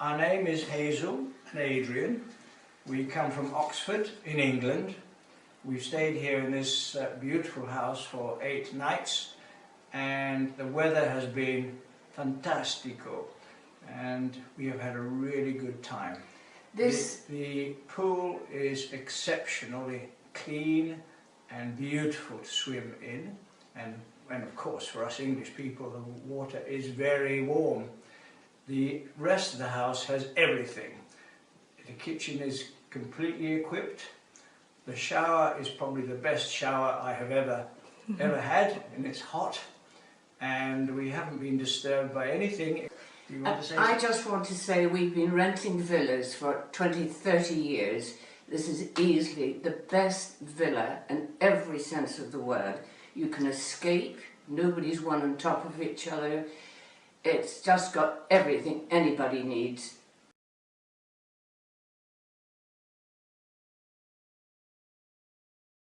Our name is Hazel and Adrian. We come from Oxford in England. We've stayed here in this beautiful house for 8 nights, and the weather has been fantastico, and we have had a really good time. The pool is exceptionally clean and beautiful to swim in, and of course for us English people the water is very warm. The rest of the house has everything. The kitchen is completely equipped. The shower is probably the best shower I have ever had, and it's hot, and we haven't been disturbed by anything. Do you want to say something? I just want to say we've been renting villas for 20-30 years. This is easily the best villa in every sense of the word. You can escape, nobody's one on top of each other. It's just got everything anybody needs.